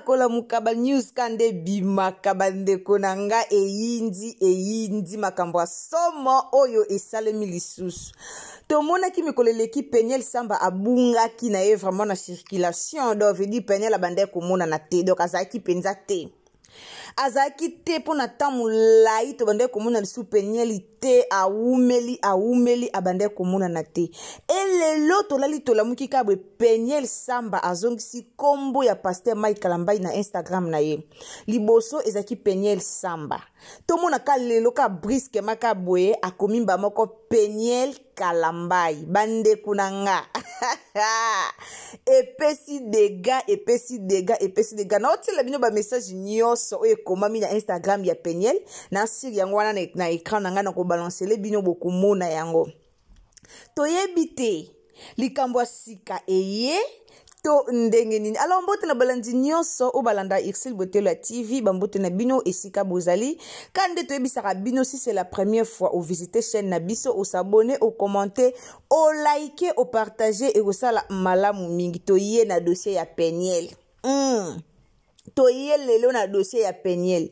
Kola mukaba news kande bima kabande konanga eyindi makambo somo oyo esalemi lisusu. Tomona ki mikoleleki Peniel Samba abunga ki na ye vraiment na circulation donc veut dire Peniel abande komona na te donc azaki penza te. Azaki te pona tamu lai to bande komona lisu Peniel te aumeli abande komona na te. Elelo tolali tolamuki kabwe Peniel Samba azongisi kombo ya pasteur Mike Kalambai na Instagram na ye. Liboso ezaki Peniel Samba. Tomona ka lelo ka briske makabwe akomimba moko Peniel Kalambai bande kunanga. epesi dega na otela bino ba message nyoso oye komami na Instagram ya Peniel na siri yango wana na écran nanga na ko balancer bino bokumona yango. Toyebi te likambo sika eye to ndenge nini. Alors mbote na balandi nyoso o balanda Ixil Botelo TV bambote na bino esika bozali kande toyebisaka bino si c'est la première fois au visiter chaîne na biso au s'abonner au commenter au liker au partager et au sala malamu mingi toye na dossier ya Peniel. Toye lelo na dossier ya Peniel.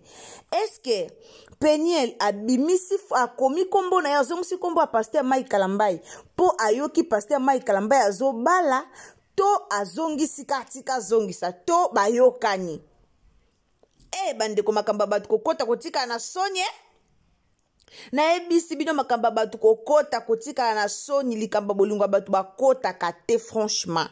Est-ce que Peniel abimisi akomi kombo na yazomsi kombo a pasteur Mike Kalambai po ayoki pasteur Mike Kalambai azobala to azongisi katika zongisa to bayokani bande ko makamba batu kokota kotika na sonye na ebisi bino makamba batu kokota kotika na sonyi likamba bolingwa batu bakota kate franchement.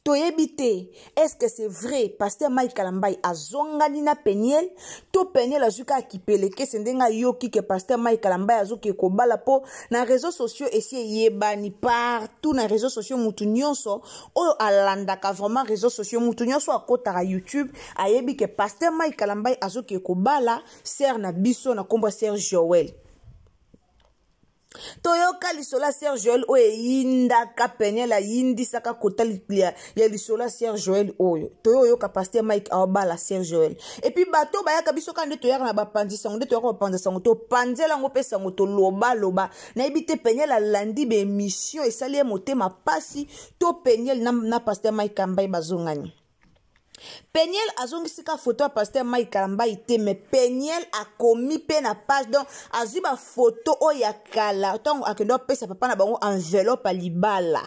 Toyebite, est-ce que c'est vrai pasteur Mike Kalambai azongani na Peniel to Peniel azuka kipeleke sendenga yoki ke pasteur Mike Kalambai azuki kobala po na réseaux sociaux esi yebani partout na réseaux sociaux mutu nyonso oyo alandaka vraiment réseaux sociaux mutu nyonso akotaka YouTube ayebi ke pasteur Mike Kalambai azuki kobala ser na biso na kombo Serge Joel. Toyoka lisola Serge Joel oye yinda ka Peniel a yindi saka kota ya lisola Serge Joel oyo. Toyoka pasteur Mike aobala Serge Joel. Et puis bato bayaka biso kande toyaka na bapandisa ngonde toyaka bapandisa ngo to panzela ngo pesa ngo to loba na ebite Peniel a landi be mission esali motema pasi to Peniel na pasteur Mike Kalambai bazongani. Peniel azongisi ka photo a pasteur Mike Kalambai te mais Peniel a commis pe na page donc aziba photo o ya kala tant akendo pesa papa na bango enveloppe a libala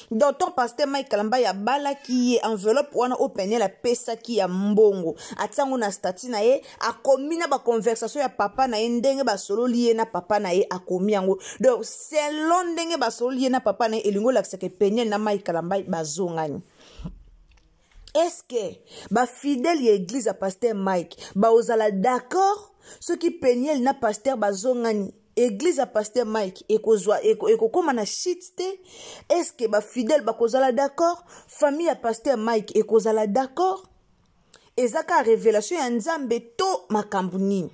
donc ton pasteur Mike Kalambai ya bala ki ye enveloppe wana o Peniel a pesa ki ya mbongo atango na statut na ye a commis na ba conversation ya papa na ye ndenge ba solo lié na papa na ye a commis yango donc selon ndenge ba solo lié na papa na ye elingo la que Peniel na Mike Kalambai bazongani. Est-ce que ba fidèle ya église à pasteur Mike ba ozala d'accord ce qui Peniel na pasteur bazongani église à pasteur Mike ekokoma na shit te? Est-ce que ba fidèle ba kozala d'accord famille à pasteur Mike ekozala d'accord ezaka révélation ya Nzambe to makambo nini?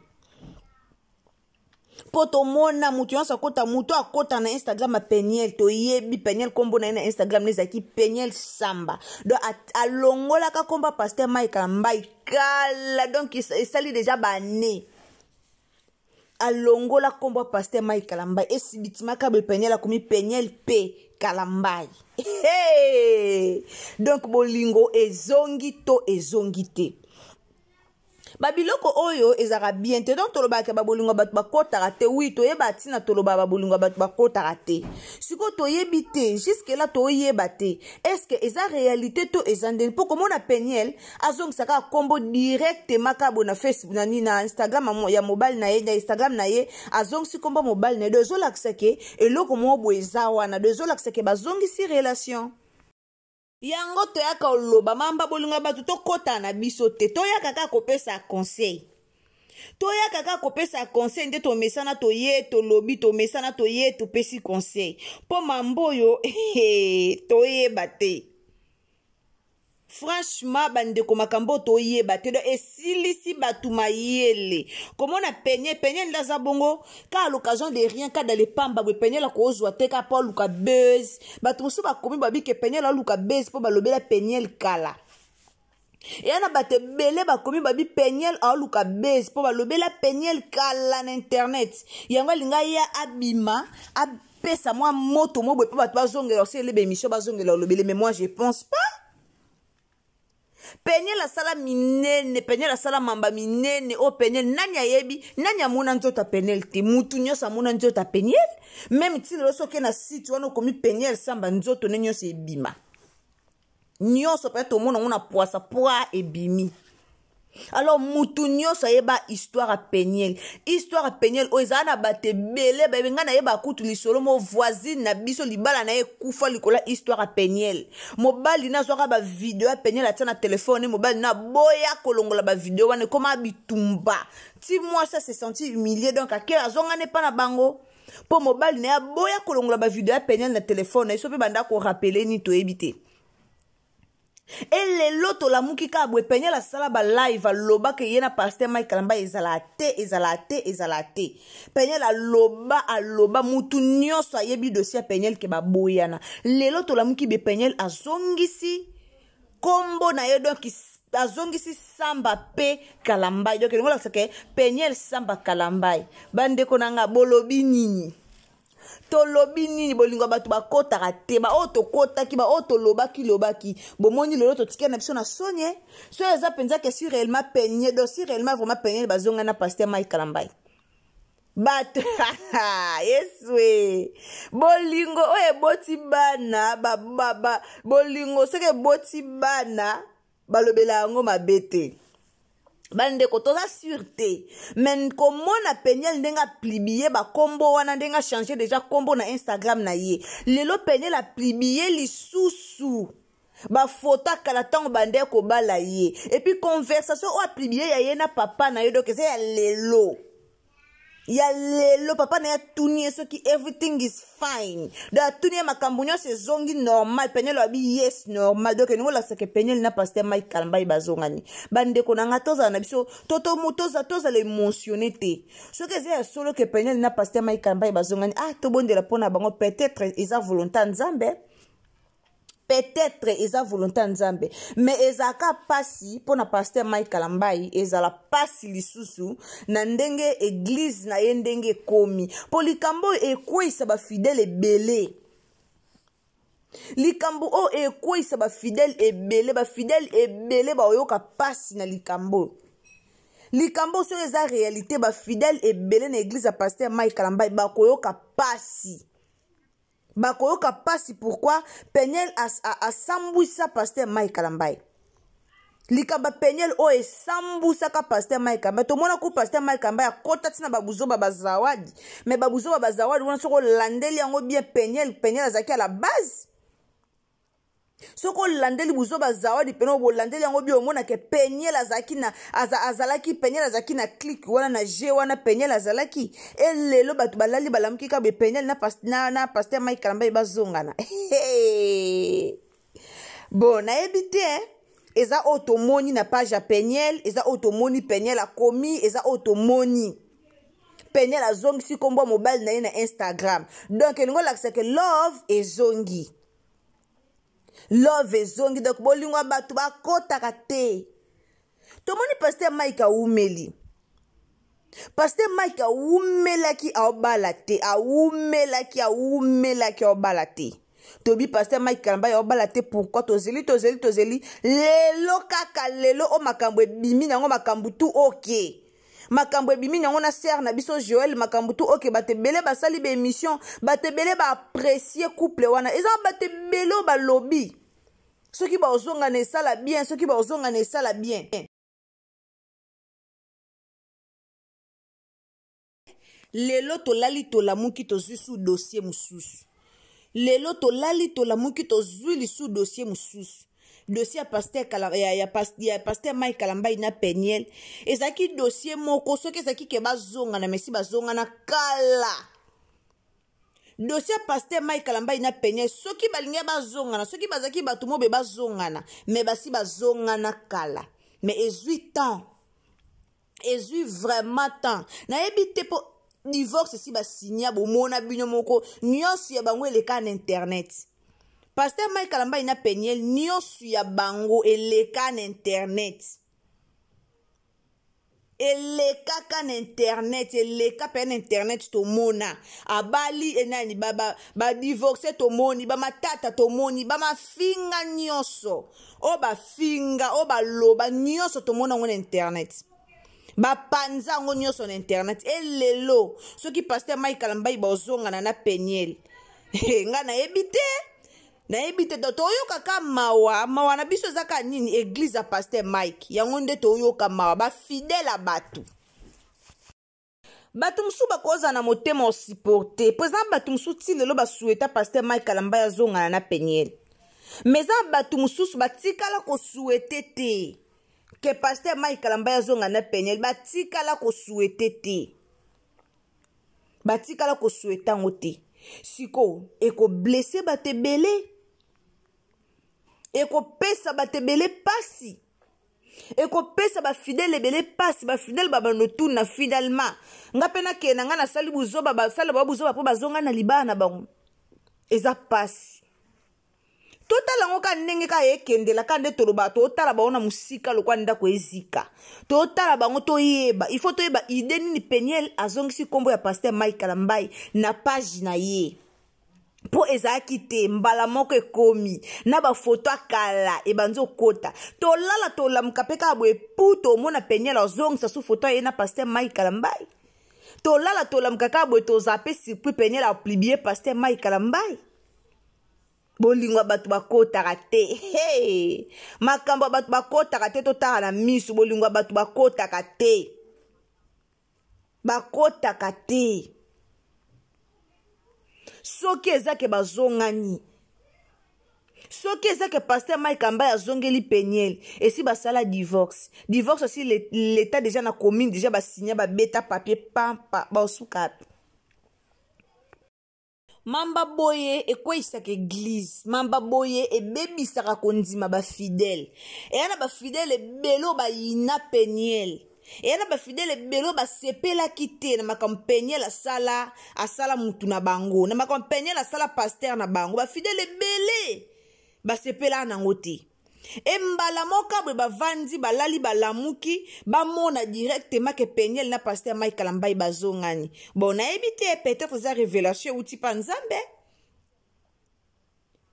Poto mona mutu yonsa kota mutu akota na Instagram a Peniel to yebi Peniel kombo na Instagram nezaki Peniel Samba donc alongola ka komba pasteur Mike Kalambai kala donc esali déjà bané alongola kombo pasteur Mike Kalambai esibitima ka be Peniel akomi Peniel P Kalambai donc bolingo ezongi to ezongi te. Babiloko oyo ezara bien te donc toloba ke babolingo batu bakota rate oui toyeba tina toloba babolingo batu bakota rate siko toyebi te jusque là toyeba te est-ce que eza réalité to ezandeli po komona Peniel azongisaka kombo directement kabo na Facebook na Instagram ya mobile na ye na Instagram na ye azongisi kombo mobile na deux olakisa ke eloko mo boeza wana deux olakisa ke bazongisi relation yango toyaka oloba mamba bolinga batu to kota na biso te toyaka ka kopesa conseil toyaka ka kopesa conseil nde to mesana to ye to lobi to mesana to ye to pesi conseil po mamboyo toyeba te franchement bandeko makambo toyeba te do esilisi batu mayele komona Peniel ndaza bongo ka à l'occasion de rien ka dans les pamba we Peniel la kozwa te ka pa luka buzz batu musu ba komi babi ke Peniel la luka buzz po balobela Peniel kala Et on a battu belé ba komi babi Peniel a luka base pour balobela Peniel kala na internet. Yango linga ya abima pesa moi moto mo boy pa bazongela aussi les émissions bazongela lobele mais moi je pense pas. Peniel la sala minene, Peniel la sala mamba minene, o Peniel nanya yebi, nanya muna nzota Peniel te, mutu nyosa muna nzota Peniel, même si le soke na site wana komi Peniel samba nzoto ne nyosa ebima. Nyosa peut être mona mona poisa poa ebimi. Alors mutu nyosa yeba histoire à Peniel. Histoire à Peniel o ezana bate bele ba benga na yeba kutu lisolo mo voisine na biso libala na ye kufa likola histoire à Peniel. Mobali na zoka ba vidéo à Peniel atana na téléphone mobali na boya kolongola ba vidéo wana koma bitumba. Ti moi ça s'est senti humilié donc à quel azonga ne pas na bango. Po mobali na boya kolongola ba vidéo à Peniel na téléphone na so pe banda ko rappeler ni to ebité. Et les loto la muki ka bwe Peniel la sala ba live loba ke yena pasteur Mike Kalamba ezalate Peniel a loba mutu nyoso ayebi dossier Peniel ke ba boyana les loto la muki be Peniel azongisi kombo na ye donc azongisi Samba pe Kalambai donc ngola sake Peniel Samba Kalambai bande konanga bolobi nini tolobi nini bolingo batu bakota kate ba oto kota ki ba oto lobaki bomoni lelo to tikena biso na sonye so eza penza ke si réellement peigné do si réellement vraiment peigné bazonga na pasteur Mike Kalambai bat yeswe bolingo oye boti bana baba bolingo seke boti bana balobela ngo mabete bande kotoza sûreté men komona Peniel ndenga plibier ba combo wana ndenga changer déjà combo na Instagram na ye lelo Peniel a plibier lisusu ba photo kala tango bande ko bala ye et puis conversation o a plibier ya ye na papa na ye donc c'est ya lelo papa na ya tunie so ki everything is fine da tunie makambunyo se zongi normal Peniel abi yes normal donc ngo la seke Peniel na pasteur Mike Kalambai bazongani bande ko na ngatoza na biso toto mutoza le émotionné te so que c'est solo que Peniel na pasteur Mike Kalambai bazongani to bondela pona bango peut-être eza volonté nzambe peut-être eza volonté nzambe mais ezaka pasi pona pasteur Mike Kalambai ezala pasi lisusu na ndenge église na ye ndenge komi po likambo ekwisa ba fidèle ebele likambo o ekwisa ba fidèle ebele ba oyoka pasi na likambo so eza réalité ba fidèle ebele na église ya pasteur Mike Kalambai ba koyoka pasi bakoyoka pasi pourquoi Peniel a sambwisa pasteur Mike Kalambai likaba Peniel o esambwisa ka pasteur Mike Kalambai to mona ko pasteur Mike Kalambai akota tina babuzoba bazawadi mais babuzoba bazawadi wana soko landeli yango bien Peniel azaki à la base soko landeli buzoba zawadi peno bo landeli yango bio mona ke Peniel azaki na azalaki Peniel azaki na click wana na je wana Peniel azalaki lelo batu balali balamuki ka be Peniel na pasteur Mike Kalambai bazongana bon na ebite eza automoni na page ya Peniel eza automoni Peniel a komi eza automoni Peniel azongisi kombo mobile na ye na Instagram donc elingo lakisa ke love ezongi donc bolingo batu bakotaka te tomoni pasteur Mike aumeli pasteur Mike aumelaki aobala te aobala te tobi pasteur Mike Kalambai aobala te pourquoi tozeli lelo kaka lelo o makambo ebimi nango makambo tu ok makambo ebimi nango na sœur na biso Joël makambo tu ok batebele basali ba émission batebele ba apprécier couple wana eza batebele ba lobby soki ba ozonga na sala bien lelo tolali tolamuki tozwi sous dossier mususu lelo tolali tolamuki tozwi sous dossier mususu dossier ya pasteur pasteur Mike Kalambai na Peniel ezaki dossier moko soki ezaki ke bazonga na mesi bazonga na kala dossier pasteur Mike Kalambai na Peniel soki balinga bazongana soki bazaki batu mobe bazongana mais basi bazongana kala mais ezui vraiment temps na ebite po divorce si ba signa bo mona binyo moko nyonso ya bango eleka na internet Pasteur Mike Kalamba ina Peniel nyonso ya bango eleka na internet. Eleka kan internet, eleka pen internet to mona. Abali enani ba divorce to moni, ba matata to moni, ba mafinga nyonso. O ba finga, o ba loba nyonso to mona ngone internet. Ba panza ngo nyonso na internet. Elelo, so ki Pasteur Mike Kalamba ibozonga na Peniel. Nga na ebite. Na ebite to toyoka ka mawa na biso zaka nini église a Pasteur Mike yango nde toyoka mawa ba fidèle a batu musu bakoza na motema supporter présent batu musu ti lelo ba souhaita Pasteur Mike Kalamba ya zonga na Peniel mais za batu musu batikala ko souhaiter te que Pasteur Mike Kalamba ya zonga na Peniel batikala ko souhaiter te batikala ko souhaita ngote siko eko blesser batebele eko pesa batebele pasi eko pesa ba fidèle ebele pasi ba fidèle babano tuna finalement nga pena kena nga na sali buzoba ba sala ba buzoba po bazonga na libana bango eza pasi totala ngo ka ndenge ka ekendela ka nde toloba totala baona musika lokwa ndako ezika totala bango toyeba il faut toyeba ide nini Peniel azongisi kombo ya Pasteur Mike Kalamba na page na ye po ezaki te mbala moko ekomi na ba photo akala ebanzo kota tolala tolamuka pe ka boye puto mona Peniel azongisa su photo ye na Pasteur Mike Kalamba tolala tolamuka ka boye tozape surpris Peniel a publier Pasteur Mike Kalamba bolingwa batu bakotaka te hey makambo batu bakotaka te totala na misu bolingwa batu bakotaka te soki ezake bazongani soki ezake Pasteur Mike Kalamba azongeli Peniel esi basala divorce aussi l'état déjà na commune déjà basigna babeta papier pampa basuka mamba boye ekweyisaka église mamba boye ebebisaka kondima bafidèle eyana bafidèle ebelo bayina Peniel eyana bafidèle ebelo basepelaki te na makambo Peniel asala mutu na bango na makambo Peniel asala pasteur na bango bafidèle ebele basepela nango te embala moka bwe bavandi balali balamuki bamona directement ke Peniel na Pasteur Mike Kalamba bazongani bon nayebi te peut-être za révélation uti pa Nzambe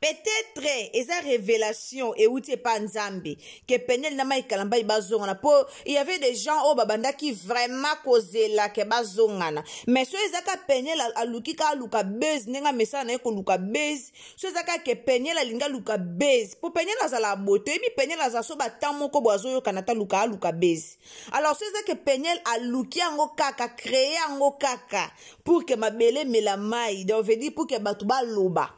peut-être eza révélation et uti pa Nzambe que Peniel na Mike Kalamba bazongana po il y avait des gens au babanda qui vraiment kozela ke bazongana mais so ezaka Peniel aluki ka luka base nenga message na ko luka base so ezaka ke Peniel alinga luka base po Peniel azala boto ebi Peniel azaso batamo ko boazo kanata luka base alors so ezaka Peniel aluki yango kaka créer yango kaka pour que mabele melamai donc veut dire pour que batu baloba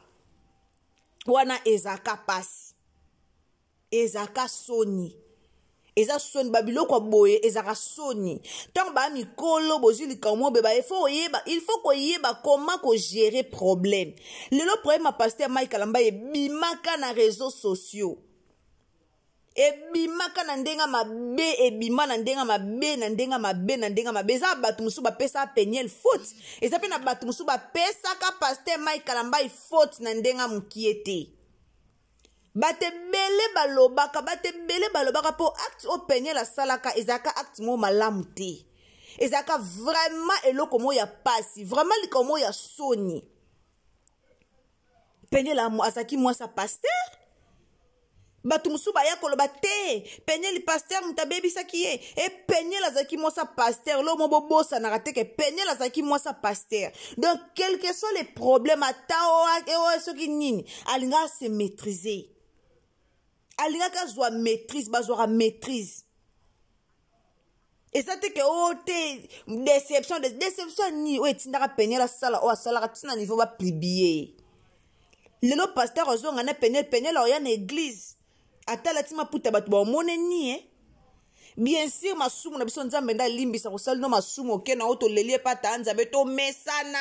wana ezaka pasi ezaka soni eza soni babiloko boye ezaka soni tant ba mikolo bozili kamo beba il faut ko yeba comment ko gérer problème lelo problème Pasteur Mike Kalamba ebimaka na réseaux sociaux ebimaka na ndenga mabe ebima na ndenga mabe eza batu musu bapesa Peniel faute eza pe na batu musu bapesa ka Pasteur Mike Kalamba faute na ndenga mukiete batebele balobaka po acte o Peniel asalaka ezaka acte mo malamu te ezaka vraiment eloko mo ya pasi vraiment likomo ya soni Peniel azaki mwasa pasteur batu musu baya koloba te Peniel pasteur mutabebisaki ye e Peniel azaki mwasa pasteur lo mo bobosa na rateke Peniel azaki mwasa pasteur donc quels que soient les problèmes atao soki nini alinga se maîtriser alinga ka zwa maîtrise bazwa maîtrise et ça te que déception ni o etindaka Peniel asala o asala tina niveau ba plibier lelo pasteur ozonga na Peniel oya na église atala tima puta batu ba mone ni bien sûr masumu na biso Nzambe nda limbisa ko sala no masumu okena oto lelie pata Nzambe to mesana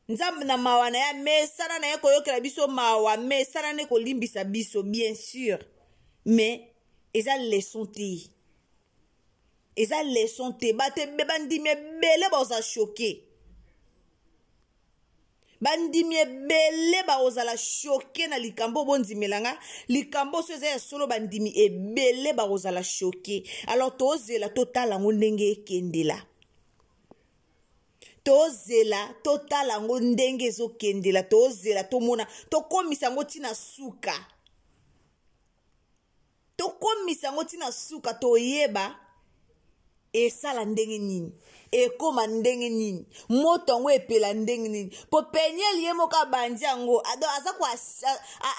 Nzambe na mawana ya mesana na ye koyokela biso mawa mesana ne ko limbisa biso bien sûr mais eza leçon te bate bebandime bele boza choqué bandimi ebele bakozala choqué na likambo bondimelanga likambo so eza ya solo bandimi ebele bakozala choqué alors tozela totala yango ndenge ekendela tozela totala yango ndenge ezokendela tozela tomona tokomisa yango ntina suka tokomisa yango ntina suka toyeba esala ndenge nini ekoma ndenge nini moto yango epela ndenge nini po Peniel ye moko abandi yango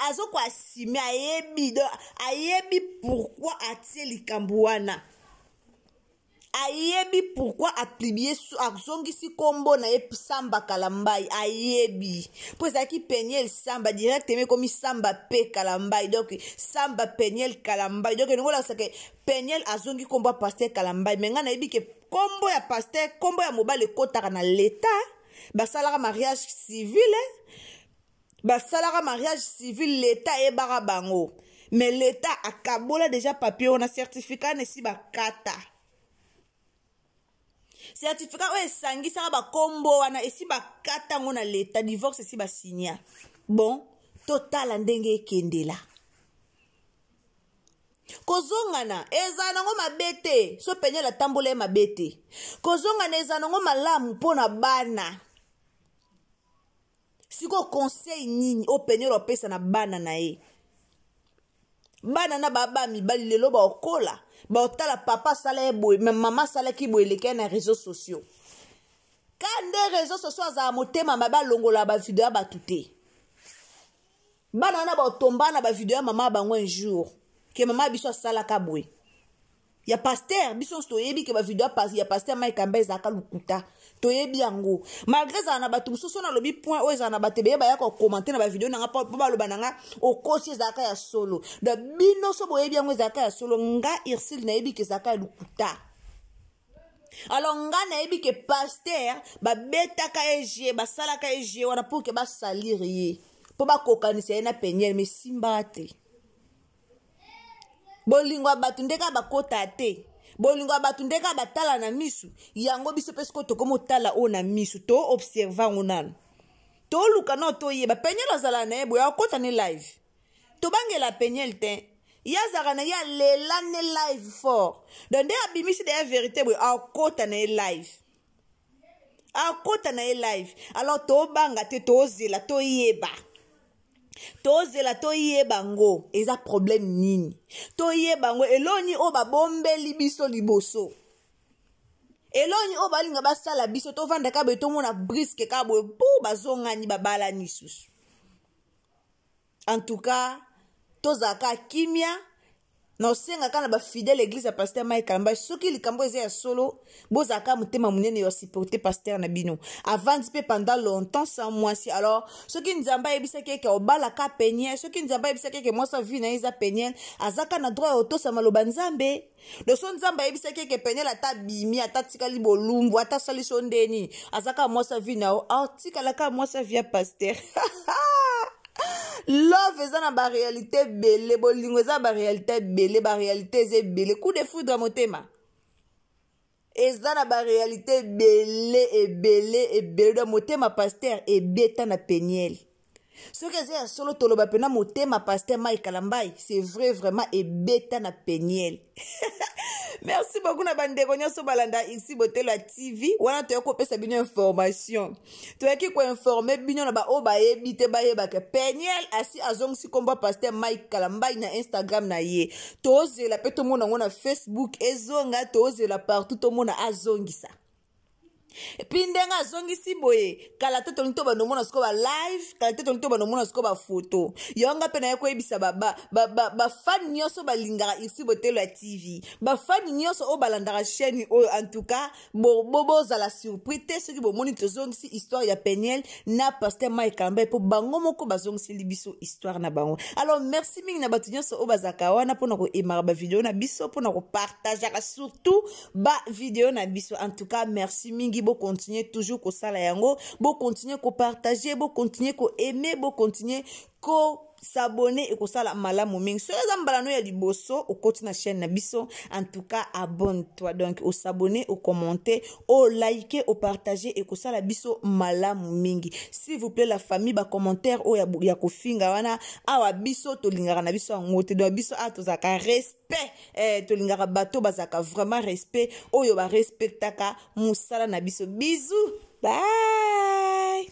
aza koasime ayebi pourquoi atie likambo wana ayebi pourquoi atribue azongisi kombo na ye Samba Kalambai ayebi po ezalaki Peniel Samba directement komi Samba pe Kalambai donc Samba Peniel Kalambai donc ningola sake Peniel azongi kombo pasteur Kalambai menga na yebi ke kombo ya pasteur kombo ya mobile ekotaka na l'état basalaka mariage civil l'état ebaka bango mais l'état akabola déjà papier on a certificat nesi bakata certificat oyo esangisaka bakombo wana esi bakata ngo na leta divorce esi basinya bon totala ndenge ekendela kozongana eza nango mabe te so Peniel atambola ye mabe te kozongana eza nango malamu mpo na bana siko conseil nini o Peniel opesa na bana na ye bana na baba mibali lelo baokola baotala papa sala ye boye mama sala ki boye leke na réseaux sociaux kande réseaux sociaux azala motema mabe alongola bavideo ya bato te bana wana baotomba na bavideo ya mama bango un jour ke mama biso asalaka boye ya pasteur biso toyebi ke bavideo ya pasteur Mike Kamba ezalaka lukuta toyebi yango malgré ezala na bato mosusu na lobi point oyo ezala na bato ebeye bayaka okomante na bavideo nanga po baloba nanga okosi ezalaka ya solo da bino so boyebi yango ezalaka ya solo nga Ursule nayebi ke ezalaka ya lukuta alors nga nayebi ke pasteur babetaka eje basalaka eje wana pour ke basalir ye po bakokanisa ye na Peniel mais simba te bolingo bato ndeka bakota te bolingo bato ndeka batala na misu yango biso pesko tokomo tala o na misu to observa ngonano to luka no to yeba Peniel azala na ebo ya kota ne live to bangela Peniel te yazaka na ya lela ne live fort donde abimisi de vérité bo akota na live akota na live alors to banga te to zela to yeba tozela toyeba ngo eza problème nini toyeba ngo eloni o babombeli biso liboso eloni o balinga basala biso tovanda ka betomona briske ka boye pou bazongani babala nisusu en tout cas tozaka kimia na osenga kana ba fidèle église ya pasteur Mike Kamba soki likambo eza ya solo bozaka mutema munene yo supporter pasteur na bino avant pe pendant longtemps sans moi si alors soki nzamba yebisa keke obala ka Peniel soki nzamba yebisa keke moi sa vie na eza Peniel azaka na droit auto sa maloba nzambe de son nzamba yebisa keke Peniel ata bimi ata tikali bolumbu ata sali sondeni azaka moi sa vie na article ka moi sa vie ya pasteur love eza na ba réalité belé bolingo eza ba réalité belé ba réalité eza belé coup de foudre motema eza na ba réalité belé de motema pasteur ebeta na Peniel ce que eza solo toloba pena motema pasteur Mike Kalambai c'est vrai vraiment ebeta na Peniel merci beaucoup na bandeko nyonso balanda ici Botelo TV wana to kopesa bino information to yaki ko informer bino na ba o ba ebite ba yeba ke Peniel asi azongsi komba pasteur Mike Kalambai na Instagram na ye tozela pe to mona ngona Facebook ezonga tozela partout to mona azongisa epi ndenga azongisi boye kala te tolito banomona siko ba live kala te tolito banomona siko ba photo yonga pe na yeko ebisa ba fan nyonso balingaka ici Botelo TV ba fan nyonso o balandaka chaîne o en tout cas bobo za la surprise te soki bomoni tozongisi histoire ya Peniel na pasteur Mike Kamba po bango moko bazongisi libiso histoire na bango alors merci mingi na batu nyonso o bazaka wana pona ko emara ba video na biso pona ko partager surtout ba video na biso en tout cas merci mingi bo continuer toujours ko sala yango bo continuer ko partager bo continuer ko aimer bo continuer ko s'abonner et kosala malamu mingi so eza mbala no ya liboso okoti na chaîne na biso en tout cas abonne-toi donc au s'abonner au commenter au liker au partager et kosala biso malamu mingi s'il vous plaît la famille ba commentaire o ya kofinga wana awa biso tolingaka na biso ngote do biso tozaka respect tolingaka bato bazaka vraiment respect oyo ba respectaka musala na biso bisous bye.